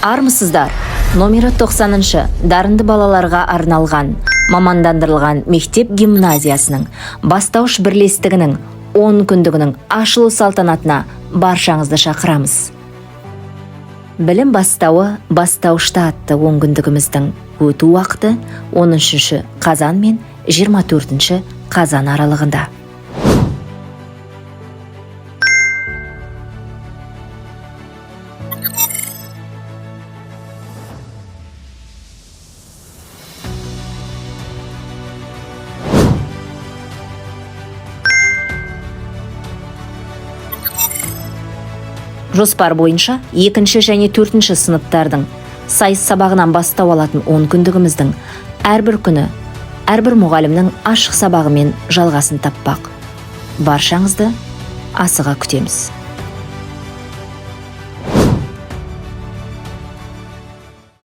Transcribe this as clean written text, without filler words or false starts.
Армысыздар. Номері 90-шы дарынды балаларға арналған мамандандырылған мектеп гимназиясының бастауыш бірлестігінің 10 күндігінің ашылу салтанатына баршаңызды шақырамыз. Білім бастауы бастауышта атты 10 күндігіміздің өту уақыты 13-ші қазан мен 24-ші қазан аралығында. Жоспар бойынша 2-ші және 4-ші сыныптардың сайыс сабағынан бастау алатын 10 күндігіміздің әрбір күні әрбір мұғалімнің ашық сабағымен жалғасын таппақ. Баршаңызды асыға күтеміз.